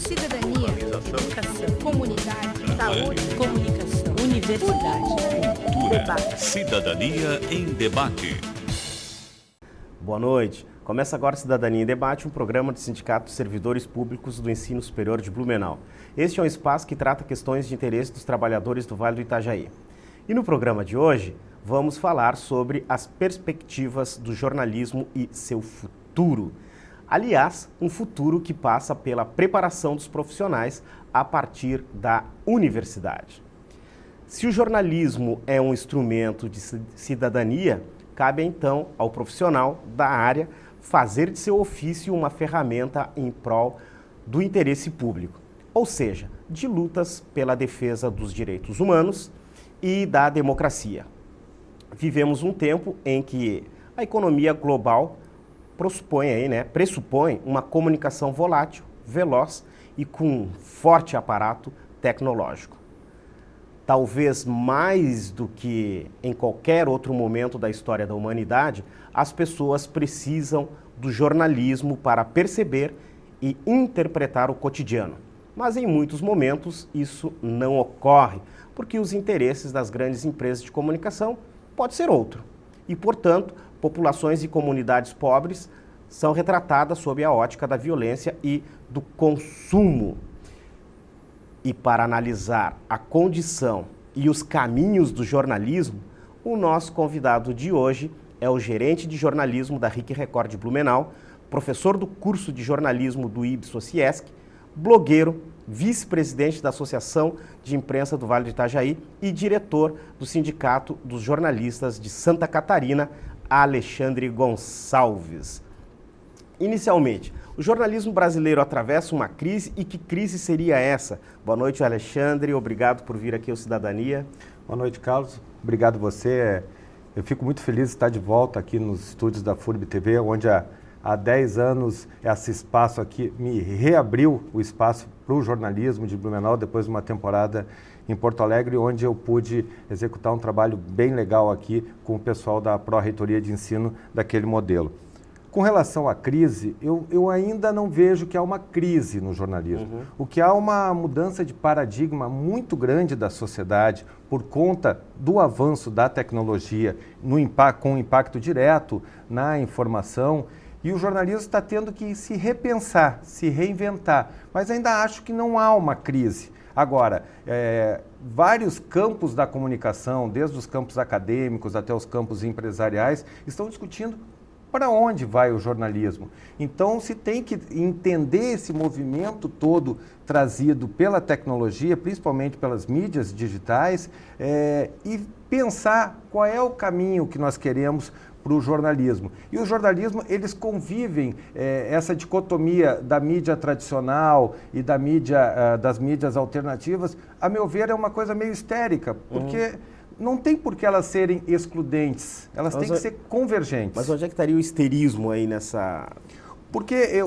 cidadania, educação, comunidade, saúde, comunicação, universidade, cultura, debate. cidadania em debate. Boa noite. Começa agora Cidadania em Debate, um programa do Sindicato de Servidores Públicos do Ensino Superior de Blumenau. Este é um espaço que trata questões de interesse dos trabalhadores do Vale do Itajaí. E no programa de hoje, vamos falar sobre as perspectivas do jornalismo e seu futuro. Aliás, um futuro que passa pela preparação dos profissionais a partir da universidade. Se o jornalismo é um instrumento de cidadania, cabe então ao profissional da área fazer de seu ofício uma ferramenta em prol do interesse público, ou seja, de lutas pela defesa dos direitos humanos e da democracia. Vivemos um tempo em que a economia global pressupõe uma comunicação volátil, veloz e com um forte aparato tecnológico. Talvez mais do que em qualquer outro momento da história da humanidade, as pessoas precisam do jornalismo para perceber e interpretar o cotidiano. Mas em muitos momentos isso não ocorre, porque os interesses das grandes empresas de comunicação pode ser outro. E, portanto, populações e comunidades pobres são retratadas sob a ótica da violência e do consumo. E para analisar a condição e os caminhos do jornalismo, o nosso convidado de hoje é o gerente de jornalismo da RIC Record de Blumenau, professor do curso de jornalismo do Ibs-Ociesc, blogueiro, vice-presidente da Associação de Imprensa do Vale do Itajaí e diretor do Sindicato dos Jornalistas de Santa Catarina, Alexandre Gonçalves. Inicialmente, o jornalismo brasileiro atravessa uma crise e que crise seria essa? Boa noite, Alexandre. Obrigado por vir aqui ao Cidadania. Boa noite, Carlos. Obrigado você. Eu fico muito feliz de estar de volta aqui nos estúdios da FURB TV, onde há 10 anos esse espaço aqui me reabriu o espaço para o jornalismo de Blumenau, depois de uma temporada em Porto Alegre, onde eu pude executar um trabalho bem legal aqui com o pessoal da Pró-Reitoria de Ensino daquele modelo. Com relação à crise, eu ainda não vejo que há uma crise no jornalismo. O que há uma mudança de paradigma muito grande da sociedade por conta do avanço da tecnologia, com impacto direto na informação. E o jornalismo está tendo que se repensar, se reinventar. Mas ainda acho que não há uma crise. Agora, vários campos da comunicação, desde os campos acadêmicos até os campos empresariais, estão discutindo para onde vai o jornalismo. Então, se tem que entender esse movimento todo trazido pela tecnologia, principalmente pelas mídias digitais, e pensar qual é o caminho que nós queremos para o jornalismo. E o jornalismo, eles convivem, essa dicotomia da mídia tradicional e das mídias alternativas, a meu ver, é uma coisa meio histérica, porque não tem por que elas serem excludentes, elas têm que ser convergentes. Mas onde é que estaria o histerismo aí nessa... Porque,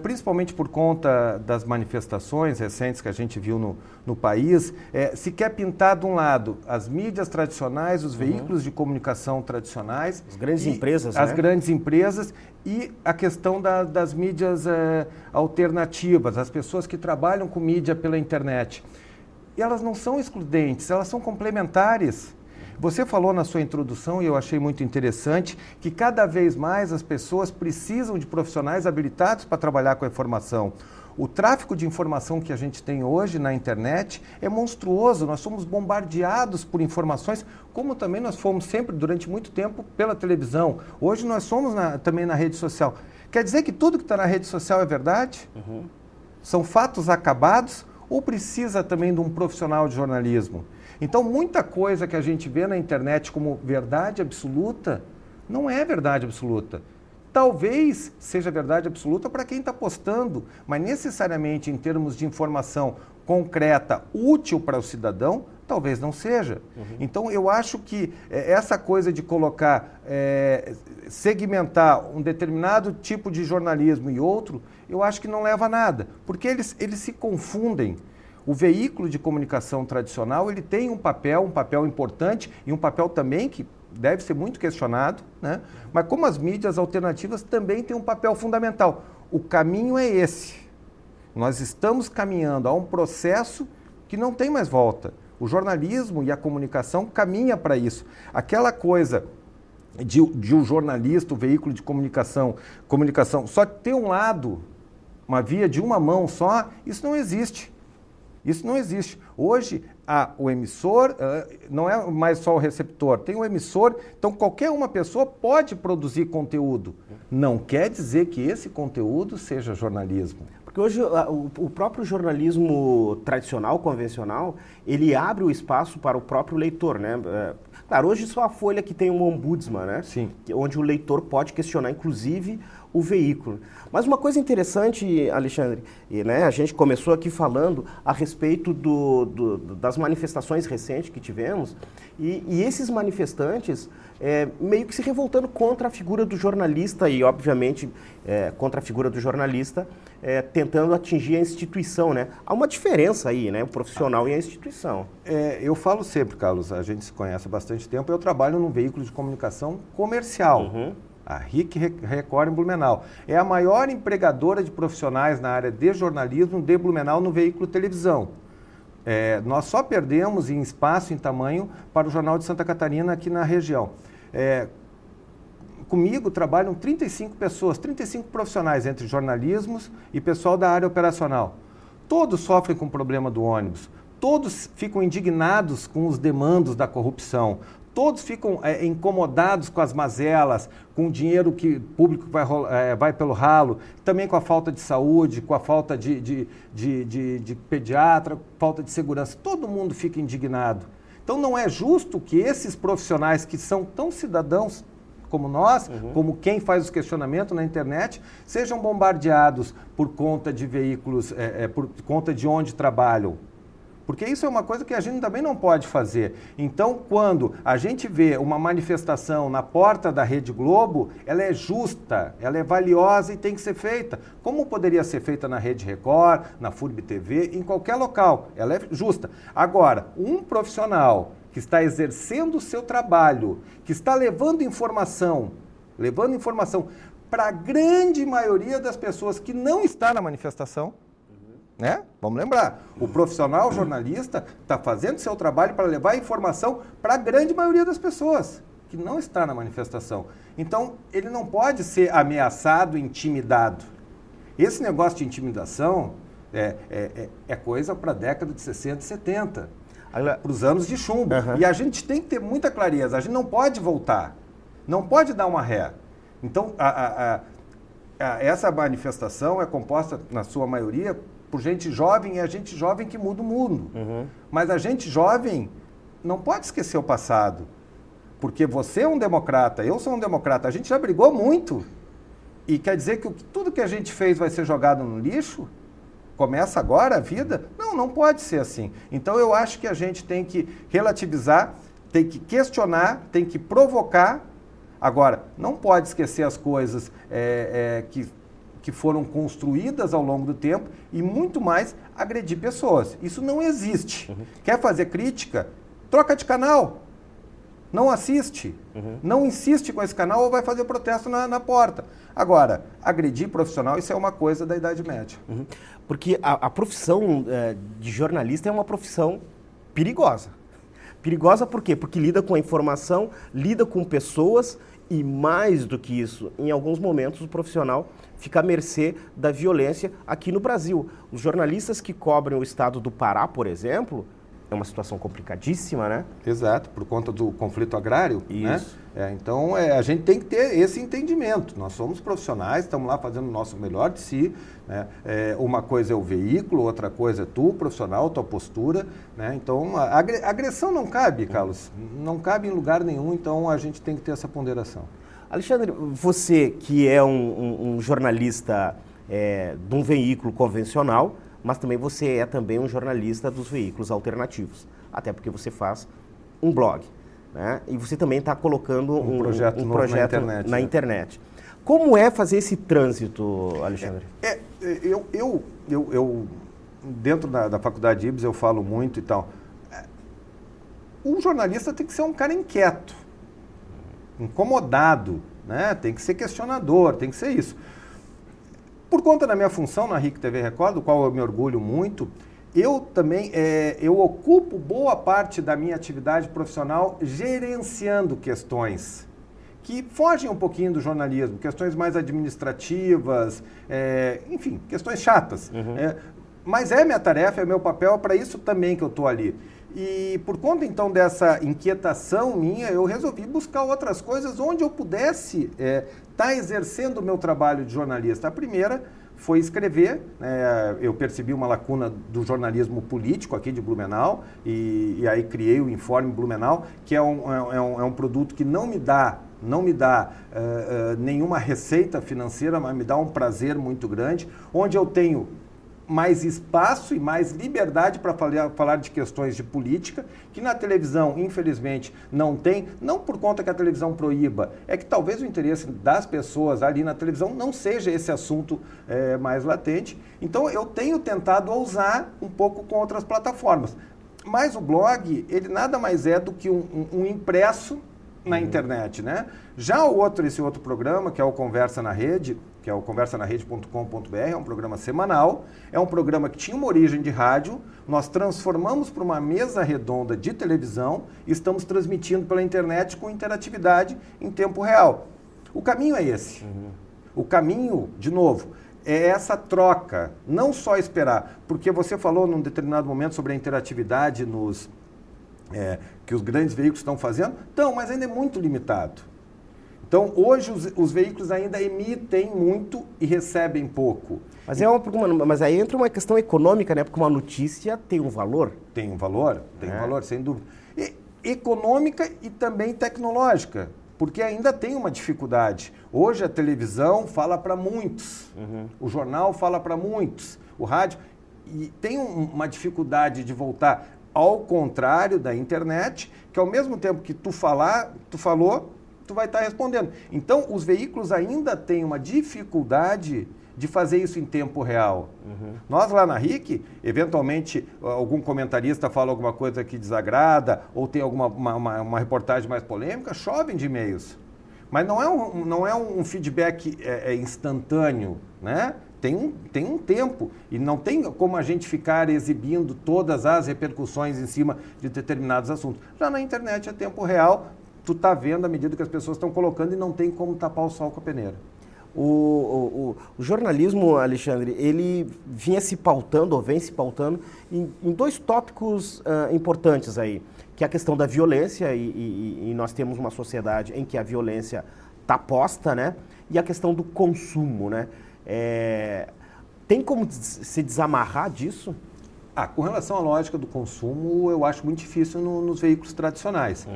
principalmente por conta das manifestações recentes que a gente viu no país, se quer pintar de um lado as mídias tradicionais, os veículos de comunicação tradicionais... As grandes empresas, As grandes empresas e a questão das mídias alternativas, as pessoas que trabalham com mídia pela internet. E elas não são excludentes, elas são complementares. Você falou na sua introdução, e eu achei muito interessante, que cada vez mais as pessoas precisam de profissionais habilitados para trabalhar com a informação. O tráfego de informação que a gente tem hoje na internet é monstruoso, nós somos bombardeados por informações, como também nós fomos sempre, durante muito tempo, pela televisão. Hoje nós somos também na rede social. Quer dizer que tudo que está na rede social é verdade? São fatos acabados? Ou precisa também de um profissional de jornalismo? Então, muita coisa que a gente vê na internet como verdade absoluta, não é verdade absoluta. Talvez seja verdade absoluta para quem está postando, mas necessariamente em termos de informação concreta, útil para o cidadão, talvez não seja. Então, eu acho que essa coisa de colocar, segmentar um determinado tipo de jornalismo e outro, eu acho que não leva a nada, porque eles se confundem. O veículo de comunicação tradicional, ele tem um papel importante e um papel também que deve ser muito questionado, né? Mas como as mídias alternativas também têm um papel fundamental. O caminho é esse. Nós estamos caminhando a um processo que não tem mais volta. O jornalismo e a comunicação caminha para isso. Aquela coisa de um jornalista, o veículo de comunicação só ter um lado, uma via de uma mão só, isso não existe. Isso não existe. Hoje, o emissor não é mais só o receptor, tem o emissor, então qualquer uma pessoa pode produzir conteúdo. Não quer dizer que esse conteúdo seja jornalismo. Porque hoje o próprio jornalismo tradicional, convencional, ele abre o espaço para o próprio leitor, né? Claro, hoje só a Folha que tem um ombudsman, né? Sim. Onde o leitor pode questionar, inclusive, o veículo. Mas uma coisa interessante, Alexandre, né, a gente começou aqui falando a respeito das manifestações recentes que tivemos, e esses manifestantes meio que se revoltando contra a figura do jornalista e, obviamente, contra a figura do jornalista, tentando atingir a instituição, né? Há uma diferença aí, né? O profissional e a instituição. Eu falo sempre, Carlos, a gente se conhece há bastante tempo, eu trabalho num veículo de comunicação comercial. Uhum. A RIC Record em Blumenau. É a maior empregadora de profissionais na área de jornalismo de Blumenau no veículo televisão. Nós só perdemos em espaço, em tamanho, para o Jornal de Santa Catarina aqui na região. Comigo trabalham 35 pessoas, 35 profissionais entre jornalismos e pessoal da área operacional. Todos sofrem com o problema do ônibus, todos ficam indignados com os demandos da corrupção, todos ficam incomodados com as mazelas, com o dinheiro público que vai pelo ralo, também com a falta de saúde, com a falta de pediatra, falta de segurança. Todo mundo fica indignado. Então não é justo que esses profissionais que são tão cidadãos como nós, como quem faz os questionamentos na internet, sejam bombardeados por conta de veículos, por conta de onde trabalham. Porque isso é uma coisa que a gente também não pode fazer. Então, quando a gente vê uma manifestação na porta da Rede Globo, ela é justa, ela é valiosa e tem que ser feita. Como poderia ser feita na Rede Record, na FURB TV, em qualquer local. Ela é justa. Agora, um profissional que está exercendo o seu trabalho, que está levando informação para a grande maioria das pessoas que não está na manifestação, né? Vamos lembrar, o profissional jornalista está fazendo seu trabalho para levar informação para a grande maioria das pessoas que não está na manifestação. Então, ele não pode ser ameaçado, intimidado. Esse negócio de intimidação é coisa para a década de 60 e 70, para os anos de chumbo. E a gente tem que ter muita clareza, a gente não pode voltar, não pode dar uma ré. Então, essa manifestação é composta, na sua maioria, por gente jovem, e a gente jovem que muda o mundo. Mas a gente jovem não pode esquecer o passado. Porque você é um democrata, eu sou um democrata, a gente já brigou muito. E quer dizer que tudo que a gente fez vai ser jogado no lixo? Começa agora a vida? Não pode ser assim. Então eu acho que a gente tem que relativizar, tem que questionar, tem que provocar. Agora, não pode esquecer as coisas que foram construídas ao longo do tempo e muito mais agredir pessoas. Isso não existe. Quer fazer crítica? Troca de canal. Não assiste. Não insiste com esse canal ou vai fazer protesto na porta. Agora, agredir profissional, isso é uma coisa da Idade Média. Porque a profissão de jornalista é uma profissão perigosa. Perigosa por quê? Porque lida com a informação, lida com pessoas e, mais do que isso, em alguns momentos o profissional fica à mercê da violência aqui no Brasil. Os jornalistas que cobrem o estado do Pará, por exemplo, é uma situação complicadíssima, né? Exato, por conta do conflito agrário. Isso. Né? Então, a gente tem que ter esse entendimento. Nós somos profissionais, estamos lá fazendo o nosso melhor de si. Né? Uma coisa é o veículo, outra coisa é tu, profissional, tua postura. Né? Então, a agressão não cabe, Carlos. Não cabe em lugar nenhum, então a gente tem que ter essa ponderação. Alexandre, você que é um jornalista de um veículo convencional, mas também você é também um jornalista dos veículos alternativos, até porque você faz um blog, né? E você também está colocando um projeto na internet. Como é fazer esse trânsito, Alexandre? Eu dentro da faculdade de Ibs, eu falo muito e tal. O jornalista tem que ser um cara inquieto, incomodado, né? Tem que ser questionador, tem que ser isso. Por conta da minha função na RIC TV Record, do qual eu me orgulho muito, eu também eu ocupo boa parte da minha atividade profissional gerenciando questões que fogem um pouquinho do jornalismo, questões mais administrativas, enfim, questões chatas. Mas é minha tarefa, é meu papel, é para isso também que eu estou ali. E por conta, então, dessa inquietação minha, eu resolvi buscar outras coisas onde eu pudesse estar exercendo o meu trabalho de jornalista. A primeira foi escrever, eu percebi uma lacuna do jornalismo político aqui de Blumenau, e aí criei o Informe Blumenau, que é um produto que não me dá nenhuma receita financeira, mas me dá um prazer muito grande, onde eu tenho mais espaço e mais liberdade para falar de questões de política, que na televisão, infelizmente, não tem, não por conta que a televisão proíba, é que talvez o interesse das pessoas ali na televisão não seja esse assunto mais latente. Então, eu tenho tentado ousar um pouco com outras plataformas. Mas o blog, ele nada mais é do que um impresso na internet, né? Já esse outro programa, que é o Conversa na Rede, que é o conversanarede.com.br, é um programa semanal, é um programa que tinha uma origem de rádio, nós transformamos para uma mesa redonda de televisão e estamos transmitindo pela internet com interatividade em tempo real. O caminho é esse. O caminho, de novo, é essa troca, não só esperar, porque você falou num determinado momento sobre a interatividade que os grandes veículos estão fazendo, mas ainda é muito limitado. Então, hoje os veículos ainda emitem muito e recebem pouco. Mas aí entra uma questão econômica, né? Porque uma notícia tem um valor. Tem um valor, sem dúvida. E econômica e também tecnológica, porque ainda tem uma dificuldade. Hoje a televisão fala para muitos, o jornal fala para muitos, o rádio, e tem uma dificuldade de voltar ao contrário da internet, que ao mesmo tempo que tu falou, tu vai estar respondendo. Então, os veículos ainda têm uma dificuldade de fazer isso em tempo real. Nós lá na RIC, eventualmente, algum comentarista fala alguma coisa que desagrada, ou tem uma reportagem mais polêmica, chovem de e-mails. Mas não é um feedback instantâneo, né? Tem um tempo, e não tem como a gente ficar exibindo todas as repercussões em cima de determinados assuntos. Já na internet é tempo real, tu está vendo à medida que as pessoas estão colocando e não tem como tapar o sol com a peneira. O jornalismo, Alexandre, ele vem se pautando em dois tópicos importantes aí, que é a questão da violência, e nós temos uma sociedade em que a violência está posta, né? E a questão do consumo, né? Tem como se desamarrar disso? Com relação à lógica do consumo, eu acho muito difícil nos veículos tradicionais.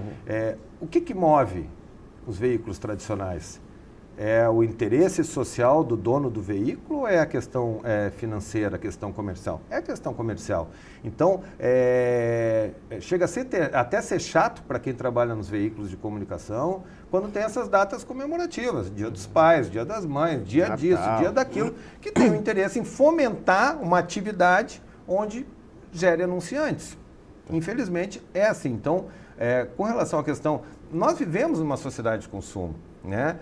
O que move os veículos tradicionais? É o interesse social do dono do veículo ou é a questão financeira, a questão comercial? É a questão comercial. Então, chega até ser chato para quem trabalha nos veículos de comunicação quando tem essas datas comemorativas, Dia dos Pais, Dia das Mães, dia disso, dia daquilo, que tem o interesse em fomentar uma atividade onde gere anunciantes. Infelizmente, é assim. Então, com relação à questão, nós vivemos numa sociedade de consumo, né?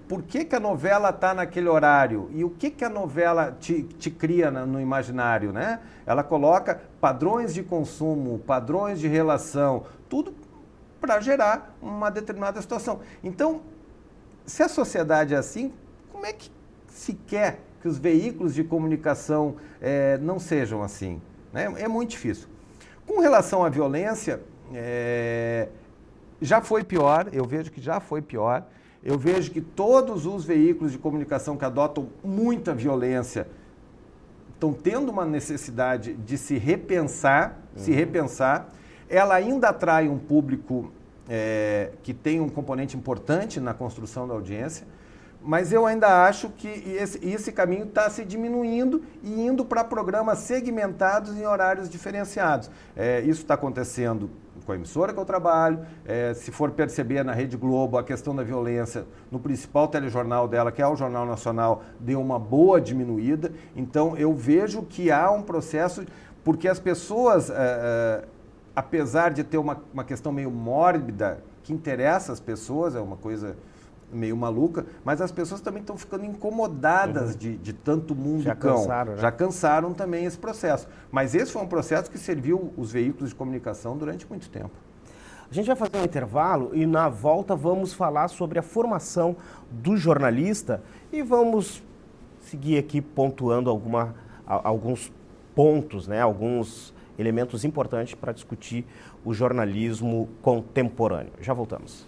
Por que a novela está naquele horário? E o que a novela te cria no imaginário, né? Ela coloca padrões de consumo, padrões de relação, tudo para gerar uma determinada situação. Então, se a sociedade é assim, como é que se quer que os veículos de comunicação não sejam assim? Né? É muito difícil. Com relação à violência, já foi pior, eu vejo que já foi pior. Eu vejo que todos os veículos de comunicação que adotam muita violência estão tendo uma necessidade de se repensar. Ela ainda atrai um público que tem um componente importante na construção da audiência, mas eu ainda acho que esse caminho está se diminuindo e indo para programas segmentados em horários diferenciados. Isso está acontecendo com a emissora que eu trabalho, se for perceber na Rede Globo, a questão da violência no principal telejornal dela, que é o Jornal Nacional, deu uma boa diminuída. Então, eu vejo que há um processo, porque as pessoas, apesar de ter uma questão meio mórbida, que interessa as pessoas, é uma coisa meio maluca, mas as pessoas também estão ficando incomodadas de tanto mundo Já cão. cansaram, né? Já cansaram também esse processo. Mas esse foi um processo que serviu os veículos de comunicação durante muito tempo. A gente vai fazer um intervalo e na volta vamos falar sobre a formação do jornalista e vamos seguir aqui pontuando alguns pontos, né, alguns elementos importantes para discutir o jornalismo contemporâneo. Já voltamos.